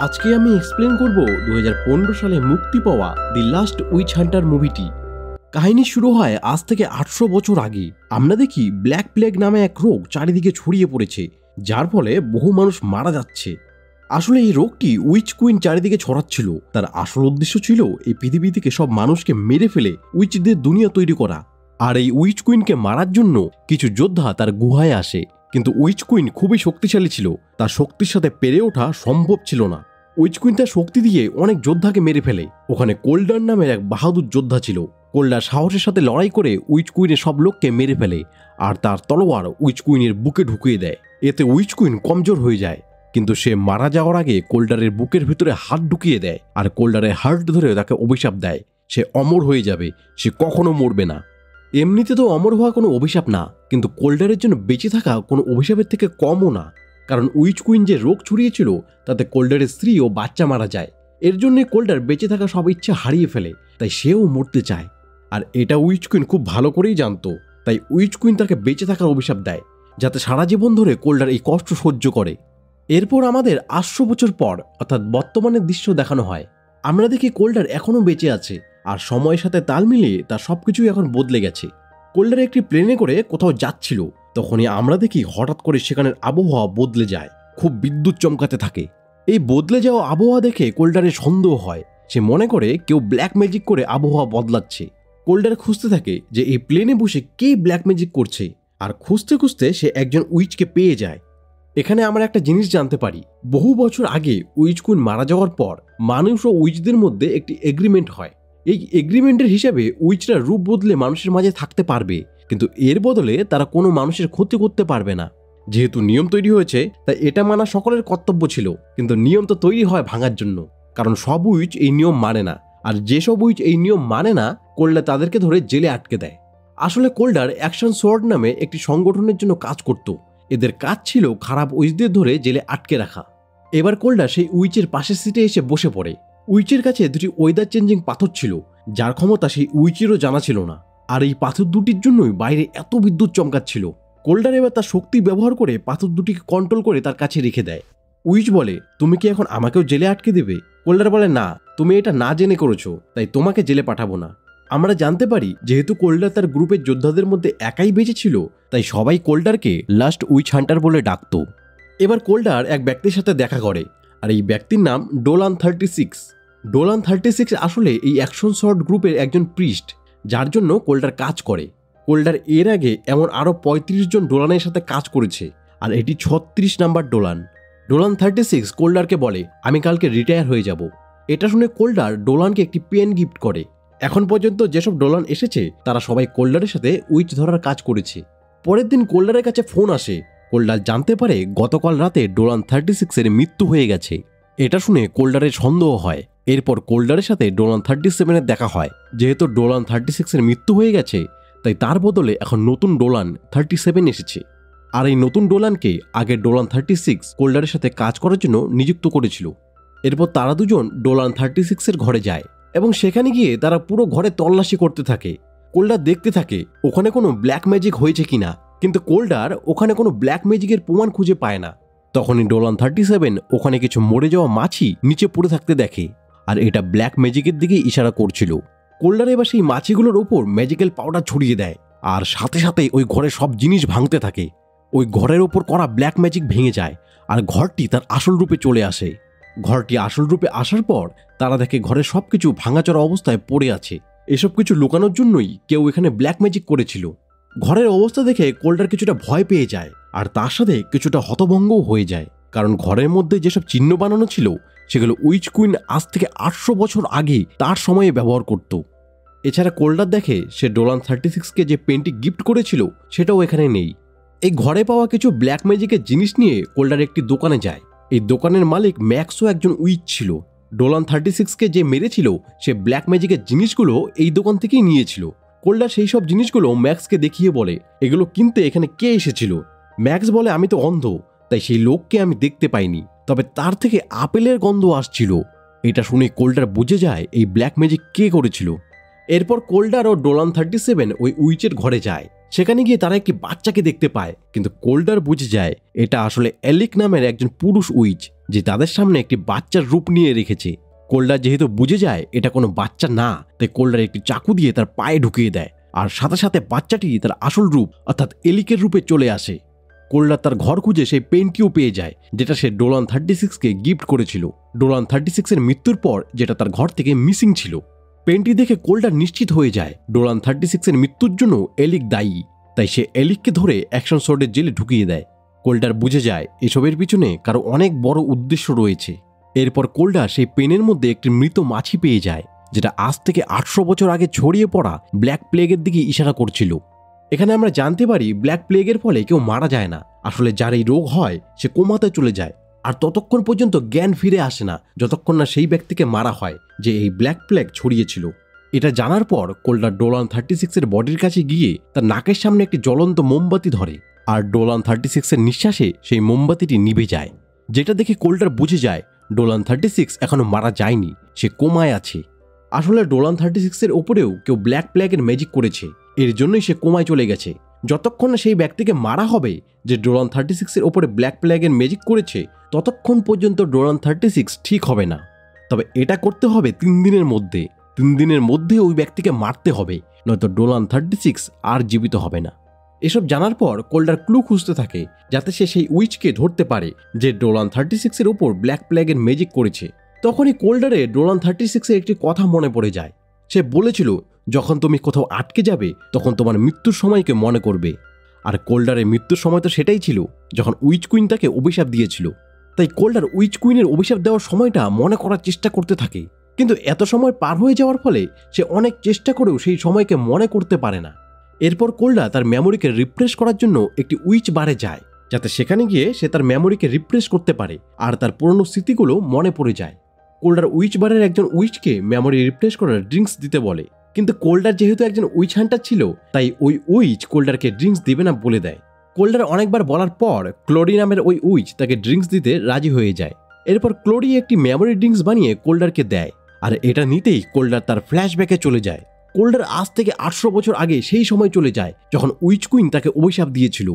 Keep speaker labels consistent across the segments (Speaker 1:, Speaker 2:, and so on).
Speaker 1: আজকে আমি এক্সপ্লেন করব 2015 সালে মুক্তি পাওয়া দি লাস্ট উইচ হান্টার মুভিটি। কাহিনী শুরু হয় আজ থেকে 800 বছর আগে। আমরা দেখি ব্ল্যাক প্লেগ নামে এক রোগ চারিদিকে ছড়িয়ে পড়েছে, যার ফলে বহু মানুষ মারা যাচ্ছে। আসলে এই রোগটি উইচ কুইন চারিদিকে ছড়াচ্ছিল। তার আসল উদ্দেশ্য ছিল এই পৃথিবী থেকে সব মানুষকে মেরে ফেলে উইচদের দুনিয়া তৈরি করা। আর এই উইচ কুইনকে মারার জন্য কিছু যোদ্ধা তার গুহায় আসে, কিন্তু উইচ কুইন খুবই শক্তিশালী ছিল, তার শক্তির সাথে পেরে ওঠা সম্ভব ছিল না। উইচ কুইন তার শক্তি দিয়ে অনেক যোদ্ধাকে মেরে ফেলে। ওখানে কোল্ডার নামের এক বাহাদুর যোদ্ধা ছিল। কোল্ডার সাহসের সাথে লড়াই করে উইচ কুইনের সব লোককে মেরে ফেলে, আর তার তলোয়ার উইচ কুইনের বুকে ঢুকিয়ে দেয়। এতে উইচ কুইন কমজোর হয়ে যায়, কিন্তু সে মারা যাওয়ার আগে কোল্ডারের বুকের ভিতরে হাত ঢুকিয়ে দেয়, আর কোল্ডারের হার্ট ধরে তাকে অভিশাপ দেয় সে অমর হয়ে যাবে, সে কখনো মরবে না। এমনিতে তো অমর হওয়া কোনো অভিশাপ না, কিন্তু কোল্ডারের জন্য বেঁচে থাকা কোনো অভিশাপের থেকে কমও না। কারণ উইচ কুইন যে রোগ ছড়িয়েছিল তাতে কোল্ডারের স্ত্রী ও বাচ্চা মারা যায়। এর জন্যই কোল্ডার বেঁচে থাকা সব ইচ্ছা হারিয়ে ফেলে, তাই সেও মরতে চায়। আর এটা উইচ কুইন খুব ভালো করেই জানতো, তাই উইচ কুইন তাকে বেঁচে থাকার অভিশাপ দেয়, যাতে সারা জীবন ধরে কোল্ডার এই কষ্ট সহ্য করে। এরপর আমাদের 800 বছর পর অর্থাৎ বর্তমানের দৃশ্য দেখানো হয়। আমরা দেখি কোল্ডার এখনও বেঁচে আছে, আর সময়ের সাথে তাল মিলিয়ে তার সবকিছুই এখন বদলে গেছে। কোল্ডার একটি প্লেনে করে কোথাও যাচ্ছিল, তখনই আমরা দেখি হঠাৎ করে সেখানের আবহাওয়া বদলে যায়, খুব বিদ্যুৎ চমকাতে থাকে। এই বদলে যাওয়া আবহাওয়া দেখে কোল্ডারের সন্দেহ হয়। সে মনে করে কেউ ব্ল্যাক ম্যাজিক করে আবহাওয়া বদলাচ্ছে। কোল্ডার খুঁজতে থাকে যে এই প্লেনে বসে কে ব্ল্যাক ম্যাজিক করছে, আর খুঁজতে খুঁজতে সে একজন উইচকে পেয়ে যায়। এখানে আমরা একটা জিনিস জানতে পারি, বহু বছর আগে উইচ কুইন মারা যাওয়ার পর মানুষ ও উইচদের মধ্যে একটি এগ্রিমেন্ট হয়। এই এগ্রিমেন্টের হিসাবে উইচরা রূপ বদলে মানুষের মাঝে থাকতে পারবে, কিন্তু এর বদলে তারা কোনো মানুষের ক্ষতি করতে পারবে না। যেহেতু নিয়ম তৈরি হয়েছে, তাই এটা মানা সকলের কর্তব্য ছিল। কিন্তু নিয়ম তো তৈরি হয় ভাঙার জন্য, কারণ সব উইচ এই নিয়ম মানে না, আর যেসব উইচ এই নিয়ম মানে না করলে তাদেরকে ধরে জেলে আটকে দেয়। আসলে কোল্ডার অ্যাকশন সোয়ার্ড নামে একটি সংগঠনের জন্য কাজ করত। এদের কাজ ছিল খারাপ উইচদের ধরে জেলে আটকে রাখা। এবার কোল্ডার সেই উইচের পাশের সিটে এসে বসে পড়ে। উইচের কাছে দুটি ওয়েদার চেঞ্জিং পাথর ছিল, যার ক্ষমতা সেই উইচেরও জানা ছিল না। আর এই পাথর দুটির জন্যই বাইরে এত বিদ্যুৎ চমকাচ্ছিল। কোল্ডার এবার তার শক্তি ব্যবহার করে পাথর দুটিকে কন্ট্রোল করে তার কাছে রেখে দেয়। উইচ বলে, তুমি কি এখন আমাকেও জেলে আটকে দেবে? কোল্ডার বলে, না, তুমি এটা না জেনে করেছো, তাই তোমাকে জেলে পাঠাবো না। আমরা জানতে পারি যেহেতু কোল্ডার তার গ্রুপের যোদ্ধাদের মধ্যে একাই বেঁচে ছিল, তাই সবাই কোল্ডারকে লাস্ট উইচ হান্টার বলে ডাকত। এবার কোল্ডার এক ব্যক্তির সাথে দেখা করে, আর এই ব্যক্তির নাম ডোলান 36। ডোলান 36 আসলে এই অ্যাকশন শর্ট গ্রুপের একজন প্রিস্ট, যার জন্য কোল্ডার কাজ করে। কোল্ডার এর আগে এমন আরও 35 জন ডোলানের সাথে কাজ করেছে, আর এটি 36 নাম্বার ডোলান। ডোলান 36 কোল্ডারকে বলে, আমি কালকে রিটায়ার হয়ে যাব। এটা শুনে কোল্ডার ডোলানকে একটি পেন গিফট করে। এখন পর্যন্ত যেসব ডোলান এসেছে তারা সবাই কোল্ডারের সাথে উইচ ধরার কাজ করেছে। পরের দিন কোল্ডারের কাছে ফোন আসে। কোল্ডার জানতে পারে গতকাল রাতে ডোলান 36-এর মৃত্যু হয়ে গেছে। এটা শুনে কোল্ডারের সন্দেহ হয়। এরপর কোল্ডারের সাথে ডোলান 37-এর দেখা হয়। যেহেতু ডোলান 36-এর মৃত্যু হয়ে গেছে, তাই তার বদলে এখন নতুন ডোলান 37 এসেছে। আর এই নতুন ডোলানকে আগে ডোলান 36 কোল্ডারের সাথে কাজ করার জন্য নিযুক্ত করেছিল। এরপর তারা দুজন ডোলান 36-এর ঘরে যায়, এবং সেখানে গিয়ে তারা পুরো ঘরে তল্লাশি করতে থাকে। কোল্ডার দেখতে থাকে ওখানে কোনো ব্ল্যাক ম্যাজিক হয়েছে কিনা, কিন্তু কোল্ডার ওখানে কোনো ব্ল্যাক ম্যাজিকের প্রমাণ খুঁজে পায় না। তখনই ডোলান 37 ওখানে কিছু মরে যাওয়া মাছি নিচে পড়ে থাকতে দেখে, আর এটা ব্ল্যাক ম্যাজিকের দিকে ইশারা করছিল। কোল্ডার এবার সেই মাছিগুলোর ওপর ম্যাজিক্যাল পাউডার ছড়িয়ে দেয়, আর সাথে সাথে ওই ঘরে সব জিনিস ভাঙতে থাকে। ওই ঘরের ওপর করা ব্ল্যাক ম্যাজিক ভেঙে যায়, আর ঘরটি তার আসল রূপে চলে আসে। ঘরটি আসল রূপে আসার পর তারা দেখে ঘরের সবকিছু ভাঙাচোরা অবস্থায় পড়ে আছে। এসব কিছু লুকানোর জন্যই কেউ এখানে ব্ল্যাক ম্যাজিক করেছিল। ঘরের অবস্থা দেখে কোল্ডার কিছুটা ভয় পেয়ে যায়, আর তার সাথে কিছুটা হতভম্বও হয়ে যায়, কারণ ঘরের মধ্যে যেসব চিহ্ন বানানো ছিল সেগুলো উইচ কুইন আজ থেকে 800 বছর আগে তার সময়ে ব্যবহার করত। এছাড়া কোল্ডার দেখে সে ডোলান 36-কে যে পেনটি গিফট করেছিল সেটাও এখানে নেই। এই ঘরে পাওয়া কিছু ব্ল্যাক ম্যাজিকের জিনিস নিয়ে কোল্ডার একটি দোকানে যায়। এই দোকানের মালিক ম্যাক্সও একজন উইচ ছিল। ডোলান 36-কে যে মেরেছিল সে ব্ল্যাক ম্যাজিকের জিনিসগুলো এই দোকান থেকেই নিয়েছিল। কোল্ডার সেই সব জিনিসগুলো ম্যাক্সকে দেখিয়ে বলে, এগুলো কিনতে এখানে কে এসেছিল? ম্যাক্স বলে, আমি তো অন্ধ, তাই সেই লোককে আমি দেখতে পাইনি, তবে তার থেকে আপেলের গন্ধ আসছিল। এটা শুনে কোল্ডার বুঝে যায় এই ব্ল্যাক ম্যাজিক কে করেছিল। এরপর কোল্ডার ও ডোলান 37 ওই উইচের ঘরে যায়। সেখানে গিয়ে তারা একটি বাচ্চাকে দেখতে পায়, কিন্তু কোল্ডার বুঝে যায় এটা আসলে এলিক নামের একজন পুরুষ উইচ। যে তাদের সামনে একটি বাচ্চার রূপ নিয়ে রেখেছে। কোল্ডার যেহেতু বুঝে যায় এটা কোনো বাচ্চা না, তাই কোল্ডার একটি চাকু দিয়ে তার পায়ে ঢুকিয়ে দেয়, আর সাথে সাথে বাচ্চাটি তার আসল রূপ অর্থাৎ এলিকের রূপে চলে আসে। কোল্ডার তার ঘর খুঁজে সেই পেনটিও পেয়ে যায়, যেটা সে ডোলান 36কে গিফট করেছিল ডোলান 36-এর মৃত্যুর পর, যেটা তার ঘর থেকে মিসিং ছিল। পেনটি দেখে কোল্ডার নিশ্চিত হয়ে যায় ডোলান 36-এর মৃত্যুর জন্য এলিক দায়ী, তাই সে এলিককে ধরে অ্যাকশন সোর্ডের জেলে ঢুকিয়ে দেয়। কোল্ডার বুঝে যায় এসবের পিছনে কারো অনেক বড় উদ্দেশ্য রয়েছে। এরপর কোল্ডার সেই পেনের মধ্যে একটি মৃত মাছি পেয়ে যায়, যেটা আজ থেকে 800 বছর আগে ছড়িয়ে পড়া ব্ল্যাক প্লেগের দিকে ইশারা করছিল। এখানে আমরা জানতে পারি ব্ল্যাক প্লেগের ফলে কেউ মারা যায় না, আসলে যার এই রোগ হয় সে কোমাতে চলে যায়, আর ততক্ষণ পর্যন্ত জ্ঞান ফিরে আসে না যতক্ষণ না সেই ব্যক্তিকে মারা হয় যে এই ব্ল্যাক প্লেগ ছড়িয়েছিল। এটা জানার পর কোল্ডার ডোলান 36-এর বডির কাছে গিয়ে তার নাকের সামনে একটি জ্বলন্ত মোমবাতি ধরে, আর ডোলান 36-এর নিঃশ্বাসে সেই মোমবাতিটি নিভে যায়। যেটা দেখে কোল্ডার বুঝে যায় ডোলান 36 এখনো মারা যায়নি, সে কোমায় আছে। আসলে ডোলান 36-এর ওপরেও কেউ ব্ল্যাক প্লেগের ম্যাজিক করেছে, এর জন্যই সে কোমায় চলে গেছে। যতক্ষণ না সেই ব্যক্তিকে মারা হবে যে ডোলান 36-এর ওপরে ব্ল্যাক প্লেগের ম্যাজিক করেছে, ততক্ষণ পর্যন্ত ডোলান 36 ঠিক হবে না। তবে এটা করতে হবে 3 দিনের মধ্যে। 3 দিনের মধ্যে ওই ব্যক্তিকে মারতে হবে, নয়তো ডোলান 36 আর জীবিত হবে না। এসব জানার পর কোল্ডার ক্লু খুঁজতে থাকে, যাতে সে সেই উইচকে ধরতে পারে যে ডোলান 36-এর ওপর ব্ল্যাক প্লেগের ম্যাজিক করেছে। তখনই কোল্ডারে ডোলান 36-এর একটি কথা মনে পড়ে যায়। সে বলেছিল, যখন তুমি কোথাও আটকে যাবে তখন তোমার মৃত্যুর সময়কে মনে করবে। আর কোল্ডারের মৃত্যুর সময় তো সেটাই ছিল, যখন উইচ কুইন তাকে অভিশাপ দিয়েছিল। তাই কোল্ডার উইচ কুইনের অভিশাপ দেওয়ার সময়টা মনে করার চেষ্টা করতে থাকে, কিন্তু এত সময় পার হয়ে যাওয়ার ফলে সে অনেক চেষ্টা করেও সেই সময়কে মনে করতে পারে না। এরপর কোল্ডার তার মেমোরিকে রিফ্রেশ করার জন্য একটি উইচ বারে যায়, যাতে সেখানে গিয়ে সে তার মেমোরিকে রিফ্রেশ করতে পারে আর তার পুরনো স্মৃতিগুলো মনে পড়ে যায়। কোল্ডার উইচ বারের একজন উইচকে মেমোরি রিফ্রেশ করার ড্রিঙ্কস দিতে বলে, কিন্তু কোল্ডার যেহেতু একজন উইচ হান্টার ছিল, তাই ওই উইচ কোল্ডারকে ড্রিঙ্কস দিবে না বলে দেয়। কোল্ডার অনেকবার বলার পর ক্লোরি নামের ওই উইচ তাকে ড্রিঙ্কস দিতে রাজি হয়ে যায়। এরপর ক্লোরি একটি মেমোরি ড্রিঙ্কস বানিয়ে কোল্ডারকে দেয়, আর এটা নিতেই কোল্ডার তার ফ্ল্যাশব্যাকে চলে যায়। কোল্ডার আজ থেকে 800 বছর আগে সেই সময় চলে যায় যখন উইচ কুইন তাকে অভিশাপ দিয়েছিল।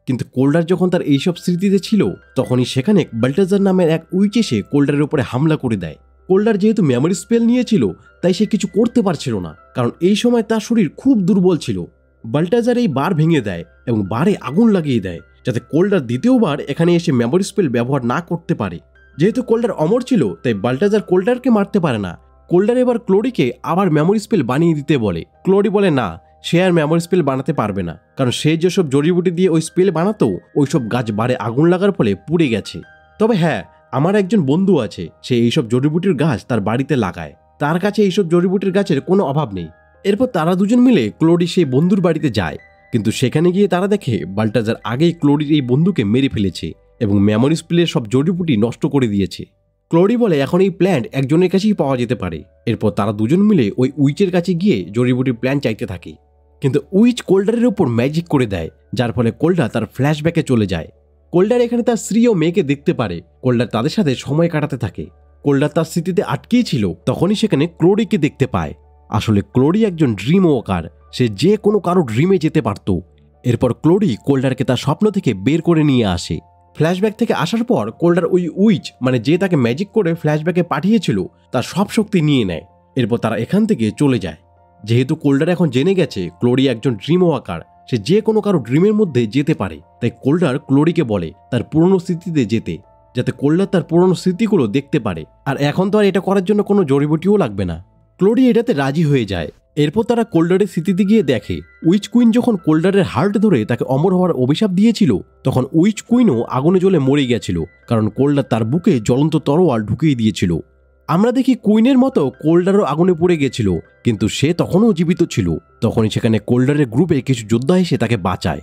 Speaker 1: কিন্তু কোল্ডার যখন তার এইসব স্মৃতিতে ছিল, তখনই সেখানে বাল্টাজার নামের এক উইচ এসে কোল্ডারের উপরে হামলা করে দেয়। কোল্ডার যেহেতু মেমোরি স্পেল নিয়েছিল, তাই সে কিছু করতে পারছিল না, কারণ এই সময় তার শরীর খুব দুর্বল ছিল। বাল্টাজার এই বার ভেঙে দেয় এবং বারে আগুন লাগিয়ে দেয়, যাতে কোল্ডার দ্বিতীয়বার এখানে এসে মেমোরি স্পেল ব্যবহার না করতে পারে। যেহেতু কোল্ডার অমর ছিল, তাই বাল্টাজার কোল্ডারকে মারতে পারে না। কোল্ডার এবার ক্লোরিকে আবার মেমোরি স্পেল বানিয়ে দিতে বলে। ক্লোরি বলে না, সে আর মেমোরি স্পেল বানাতে পারবে না, কারণ সে যেসব জড়িবুটি দিয়ে ওই স্পেল বানাতো ওইসব গাছ বারে আগুন লাগার ফলে পুড়ে গেছে। তবে হ্যাঁ, আমার একজন বন্ধু আছে, সে এইসব জড়িবুটির গাছ তার বাড়িতে লাগায়, তার কাছে এইসব জড়িবুটির গাছের কোনো অভাব নেই। এরপর তারা দুজন মিলে ক্লোরি সেই বন্ধুর বাড়িতে যায়, কিন্তু সেখানে গিয়ে তারা দেখে বাল্টাজার আগেই ক্লোরির এই বন্ধুকে মেরে ফেলেছে এবং মেমোরি স্পেলের সব জড়িবুটি নষ্ট করে দিয়েছে। ক্লোরি বলে এখন এই প্ল্যান্ট একজনের কাছেই পাওয়া যেতে পারে। এরপর তারা দুজন মিলে ওই উইচের কাছে গিয়ে জড়িবুটির প্ল্যান চাইতে থাকে, কিন্তু উইচ কোল্ডারের উপর ম্যাজিক করে দেয়, যার ফলে কোল্ডার তার ফ্ল্যাশব্যাকে চলে যায়। কোল্ডার এখানে তার স্ত্রী ও মেয়েকে দেখতে পারে। কোল্ডার তাদের সাথে সময় কাটাতে থাকে। কোল্ডার তার স্মৃতিতে আটকেই ছিল, তখনই সেখানে ক্লোরিকে দেখতে পায়। আসলে ক্লোরি একজন ড্রিম ওয়াকার, সে যে কোনো কারো ড্রিমে যেতে পারত। এরপর ক্লোরি কোল্ডারকে তার স্বপ্ন থেকে বের করে নিয়ে আসে। ফ্ল্যাশব্যাক থেকে আসার পর কোল্ডার ওই উইচ মানে যে তাকে ম্যাজিক করে ফ্ল্যাশব্যাকে পাঠিয়েছিল তার সব শক্তি নিয়ে নেয়। এরপর তারা এখান থেকে চলে যায়। যেহেতু কোল্ডার এখন জেনে গেছে ক্লোরি একজন ড্রিম ওয়াকার, সে যে কোনো কারো ড্রিমের মধ্যে যেতে পারে, তাই কোল্ডার ক্লোরিকে বলে তার পুরনো স্মৃতিতে যেতে, যাতে কোল্ডার তার পুরনো স্মৃতিগুলো দেখতে পারে। আর এখন তো আর এটা করার জন্য কোনো জড়িবুটিও লাগবে না। ক্লোরি এটাতে রাজি হয়ে যায়। এরপর তারা কোল্ডারের স্মৃতিতে গিয়ে দেখে উইচ কুইন যখন কোল্ডারের হার্ট ধরে তাকে অমর হওয়ার অভিশাপ দিয়েছিল, তখন উইচ কুইনও আগুনে জ্বলে মরে গেছিল, কারণ কোল্ডার তার বুকে জ্বলন্ত তরোয়াল ঢুকিয়ে দিয়েছিল। আমরা দেখি কুইনের মতো কোল্ডারও আগুনে পড়ে গেছিল, কিন্তু সে তখনও জীবিত ছিল। তখনই সেখানে কোল্ডারের গ্রুপে কিছু যোদ্ধা এসে তাকে বাঁচায়।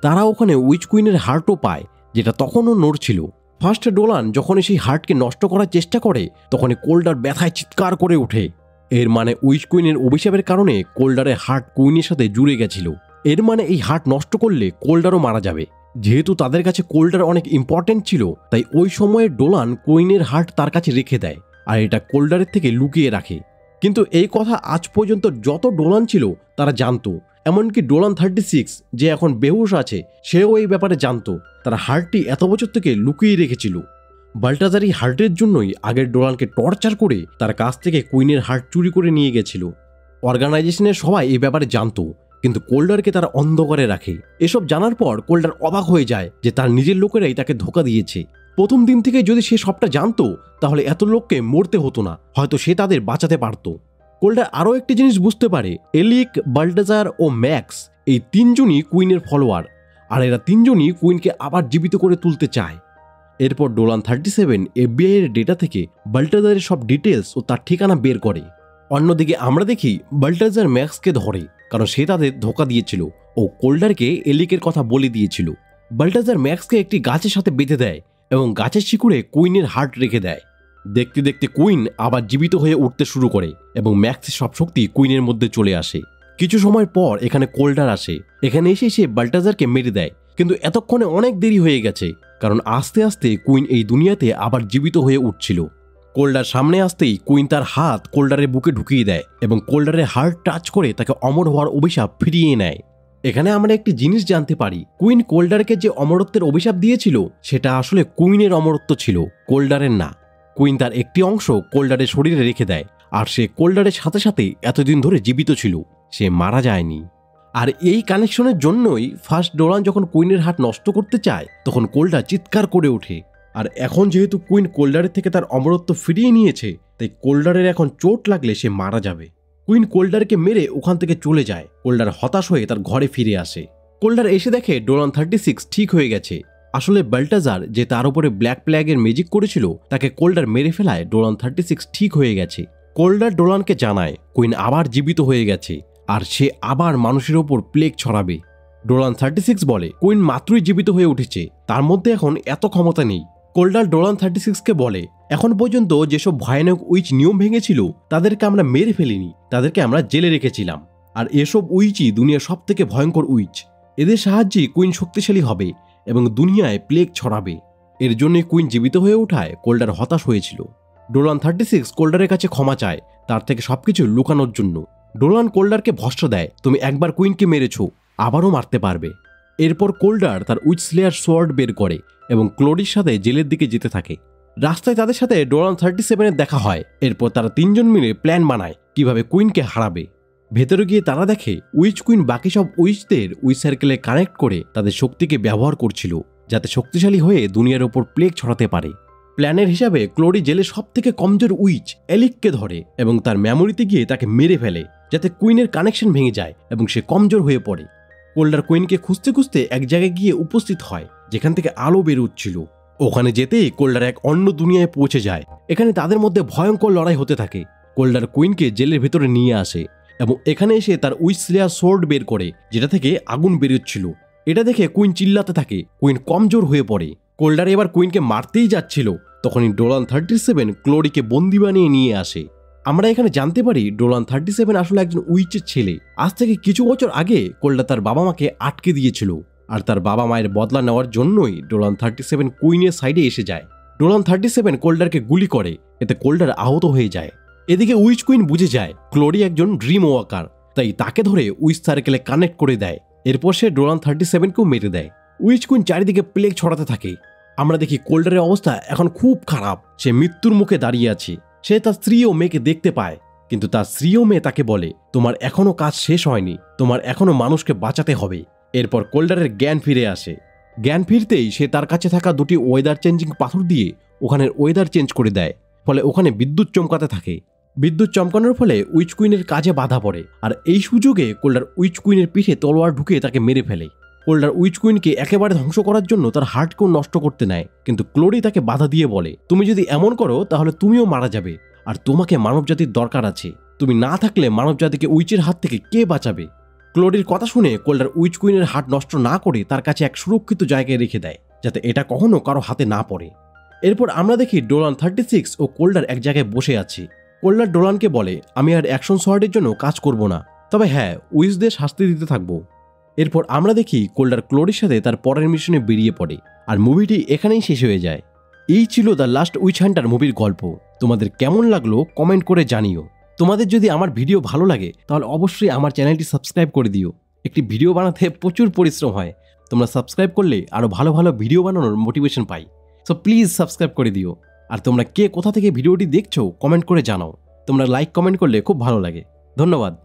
Speaker 1: তারা ওখানে উইচ কুইনের হার্টও পায়, যেটা তখনও নড়ছিল। ফার্স্ট ডোলান যখনই সেই হার্টকে নষ্ট করার চেষ্টা করে, তখনই কোল্ডার ব্যথায় চিৎকার করে ওঠে। এর মানে উইচ কুইনের অভিশাপের কারণে কোল্ডারের হার্ট কুইনের সাথে জুড়ে গেছিল। এর মানে এই হার্ট নষ্ট করলে কোল্ডারও মারা যাবে। যেহেতু তাদের কাছে কোল্ডার অনেক ইম্পর্টেন্ট ছিল, তাই ওই সময়ে ডোলান কুইনের হার্ট তার কাছে রেখে দেয়, আর এটা কোল্ডারের থেকে লুকিয়ে রাখে। কিন্তু এই কথা আজ পর্যন্ত যত ডোলান ছিল তারা জানতো, এমনকি ডোলান 36 যে এখন বেহুশ আছে সেও এই ব্যাপারে জানতো। তারা হার্টটি এত বছর থেকে লুকিয়ে রেখেছিল। বাল্টাজার এই হার্টের জন্যই আগের ডোলানকে টর্চার করে তার কাছ থেকে কুইনের হার্ট চুরি করে নিয়ে গেছিল। অর্গানাইজেশনের সবাই এই ব্যাপারে জানতো, কিন্তু কোল্ডারকে তারা অন্ধ করে রাখে। এসব জানার পর কোল্ডার অবাক হয়ে যায় যে তার নিজের লোকেরাই তাকে ধোঁকা দিয়েছে। প্রথম দিন থেকে যদি সে সবটা জানতো তাহলে এত লোককে মরতে হতো না, হয়তো সে তাদের বাঁচাতে পারত। কোল্ডার আরও একটি জিনিস বুঝতে পারে, এলিক, বাল্টাজার ও ম্যাক্স এই তিনজনই কুইনের ফলোয়ার, আর এরা তিনজনই কুইনকে আবার জীবিত করে তুলতে চায়। এরপর ডোলান 37 FBI এর ডেটা থেকে বাল্টাজারের সব ডিটেলস ও তার ঠিকানা বের করে। অন্যদিকে আমরা দেখি বাল্টাজার ম্যাক্সকে ধরে, কারণ সে তাদের ধোঁকা দিয়েছিল ও কোল্ডারকে এলিকের কথা বলে দিয়েছিল। বাল্টাজার ম্যাক্সকে একটি গাছের সাথে বেঁধে দেয় এবং গাছের শিকড়ে কুইনের হার্ট রেখে দেয়। দেখতে দেখতে কুইন আবার জীবিত হয়ে উঠতে শুরু করে এবং ম্যাক্সের সব শক্তি কুইনের মধ্যে চলে আসে। কিছু সময় পর এখানে কোল্ডার আসে। এখানে এসে সে বাল্টাজারকে মেরে দেয়, কিন্তু এতক্ষণে অনেক দেরি হয়ে গেছে, কারণ আস্তে আস্তে কুইন এই দুনিয়াতে আবার জীবিত হয়ে উঠছিল। কোল্ডার সামনে আসতেই কুইন তার হাত কোল্ডারের বুকে ঢুকিয়ে দেয় এবং কোল্ডারের হার্ট টাচ করে তাকে অমর হওয়ার অভিশাপ ফিরিয়ে নেয়। এখানে আমরা একটি জিনিস জানতে পারি, কুইন কোল্ডারকে যে অমরত্বের অভিশাপ দিয়েছিল সেটা আসলে কুইনের অমরত্ব ছিল, কোল্ডারের না। কুইন তার একটি অংশ কোল্ডারের শরীরে রেখে দেয়, আর সে কোল্ডারের সাথে সাথে এতদিন ধরে জীবিত ছিল, সে মারা যায়নি। আর এই কানেকশনের জন্যই ফার্স্ট ডোলান যখন কুইনের হার্ট নষ্ট করতে চায় তখন কোল্ডার চিৎকার করে ওঠে। আর এখন যেহেতু কুইন কোল্ডারের থেকে তার অমরত্ব ফিরিয়ে নিয়েছে, তাই কোল্ডারের এখন চোট লাগলে সে মারা যাবে। কুইন কোল্ডারকে মেরে ওখান থেকে চলে যায়। কোল্ডার হতাশ হয়ে তার ঘরে ফিরে আসে। কোল্ডার এসে দেখে ডোলান 36 ঠিক হয়ে গেছে। আসলে বাল্টাজার যে তার উপরে ব্ল্যাক প্ল্যাগের ম্যাজিক করেছিল তাকে কোল্ডার মেরে ফেলায় ডোলান 36 ঠিক হয়ে গেছে। কোল্ডার ডোলানকে জানায় কুইন আবার জীবিত হয়ে গেছে আর সে আবার মানুষের ওপর প্লেগ ছড়াবে। ডোলান 36 বলে কুইন মাত্রই জীবিত হয়ে উঠেছে, তার মধ্যে এখন এত ক্ষমতা নেই। কোল্ডার ডোলান 36কে বলে, এখন পর্যন্ত যেসব ভয়ানক উইচ নিয়ম ভেঙেছিল তাদেরকে আমরা মেরে ফেলিনি, তাদেরকে আমরা জেলে রেখেছিলাম। আর এসব উইচই দুনিয়ার সব থেকে ভয়ঙ্কর উইচ। এদের সাহায্যে কুইন শক্তিশালী হবে এবং দুনিয়ায় প্লেগ ছড়াবে। এর জন্যই কুইন জীবিত হয়ে ওঠায় কোল্ডার হতাশ হয়েছিল। ডোলান 36 কোল্ডারের কাছে ক্ষমা চায় তার থেকে সবকিছু লুকানোর জন্য। ডোলান কোল্ডারকে ভস্ম দেয়, তুমি একবার কুইনকে মেরেছো, আবারও মারতে পারবে। এরপর কোল্ডার তার উইচ স্লেয়ার সোয়ার্ড বের করে এবং ক্লোরির সাথে জেলের দিকে যেতে থাকে। রাস্তায় তাদের সাথে ডোলান 37-এর দেখা হয়। এরপর তারা তিনজন মিলে প্ল্যান বানায় কিভাবে কুইনকে হারাবে। ভেতরে গিয়ে তারা দেখে উইচ কুইন বাকি সব উইচদের উইচ সার্কেলে কানেক্ট করে তাদের শক্তিকে ব্যবহার করছিল, যাতে শক্তিশালী হয়ে দুনিয়ার ওপর প্লেগ ছড়াতে পারে। প্ল্যানের হিসাবে ক্লোরি জেলে সব থেকে কমজোর উইচ এলিককে ধরে এবং তার মেমোরিতে গিয়ে তাকে মেরে ফেলে, যাতে কুইনের কানেকশন ভেঙে যায় এবং সে কমজোর হয়ে পড়ে। কোল্ডার কুইনকে খুঁজতে খুঁজতে এক জায়গায় গিয়ে উপস্থিত হয় যেখান থেকে আলো বের হচ্ছিল। ওখানে যেতেই কোল্ডার এক অন্য দুনিয়ায় পৌঁছে যায়। এখানে তাদের মধ্যে ভয়ঙ্কর লড়াই হতে থাকে। কোল্ডার কুইনকে জেলের ভেতরে নিয়ে আসে এবং এখানে এসে তার উইচ স্লেয়ার সোর্ড বের করে, যেটা থেকে আগুন বেরোচ্ছিল। এটা দেখে কুইন চিল্লাতে থাকে, কুইন কমজোর হয়ে পড়ে। কোল্ডার এবার কুইনকে মারতেই যাচ্ছিল, তখনই ডোলান 37 ক্লোরিকে বন্দি বানিয়ে নিয়ে আসে। আমরা এখানে জানতে পারি ডোলান 37 আসলে একজন উইচের ছেলে। আজ থেকে কিছু বছর আগে কোল্ডার তার বাবা মাকে আটকে দিয়েছিল, আর তার বাবা মায়ের বদলা নেওয়ার জন্যই ডোলান 37 কুইনের সাইডে এসে যায়। ডোলান 37 কোল্ডারকে গুলি করে, এতে কোল্ডার আহত হয়ে যায়। এদিকে উইচ কুইন বুঝে যায় ক্লোরি একজন ড্রিম ওয়াকার, তাই তাকে ধরে উইচ সার্কেলে কানেক্ট করে দেয়। এরপর সে ডোলান 37কেও মেরে দেয়। উইচ কুইন চারিদিকে প্লেগ ছড়াতে থাকে। আমরা দেখি কোল্ডারের অবস্থা এখন খুব খারাপ, সে মৃত্যুর মুখে দাঁড়িয়ে আছে। সে তার স্ত্রী ও মেয়েকে দেখতে পায়, কিন্তু তার স্ত্রী ও মেয়ে তাকে বলে, তোমার এখনো কাজ শেষ হয়নি, তোমার এখনো মানুষকে বাঁচাতে হবে। এরপর কোল্ডারের জ্ঞান ফিরে আসে। জ্ঞান ফিরতেই সে তার কাছে থাকা দুটি ওয়েদার চেঞ্জিং পাথর দিয়ে ওখানের ওয়েদার চেঞ্জ করে দেয়, ফলে ওখানে বিদ্যুৎ চমকাতে থাকে। বিদ্যুৎ চমকানোর ফলে উইচ কুইনের কাজে বাধা পড়ে, আর এই সুযোগে কোল্ডার উইচ কুইনের পিঠে তলোয়ার ঢুকিয়ে তাকে মেরে ফেলে। কোল্ডার উইচ কুইনকে একেবারে ধ্বংস করার জন্য তার হার্টকেও নষ্ট করতে নেয়, কিন্তু ক্লোরি তাকে বাধা দিয়ে বলে, তুমি যদি এমন করো তাহলে তুমিও মারা যাবে, আর তোমাকে মানবজাতির দরকার আছে। তুমি না থাকলে মানবজাতিকে উইচের হাত থেকে কে বাঁচাবে? ক্লোরির কথা শুনে কোল্ডার উইচ কুইনের হার্ট নষ্ট না করে তার কাছে এক সুরক্ষিত জায়গায় রেখে দেয়, যাতে এটা কখনো কারো হাতে না পড়ে। এরপর আমরা দেখি ডোলান 36 ও কোল্ডার এক জায়গায় বসে আছে। কোল্ডার ডোলানকে বলে, আমি আর অ্যাকশন সোয়ার্ডের জন্য কাজ করব না, তবে হ্যাঁ, উইচদের শাস্তি দিতে থাকবো। এরপর আমরা দেখি কোল্ডার ক্লোরির সাথে তার পরের মিশনে বেরিয়ে পড়ে, আর মুভিটি এখানেই শেষ হয়ে যায়। এই ছিল দ্য লাস্ট উইচ হান্টার মুভির গল্প। তোমাদের কেমন লাগলো কমেন্ট করে জানিও। তোমাদের যদি আমার ভিডিও ভালো লাগে তাহলে অবশ্যই আমার চ্যানেলটি সাবস্ক্রাইব করে দিও। একটি ভিডিও বানাতে প্রচুর পরিশ্রম হয়, তোমরা সাবস্ক্রাইব করলে আরও ভালো ভালো ভিডিও বানানোর motivation pi. So please subscribe করে দিও। আর তোমরা কে কোথা থেকে ভিডিওটি দেখছো কমেন্ট করে জানাও। তোমরা লাইক কমেন্ট করলে খুব ভালো লাগে। ধন্যবাদ।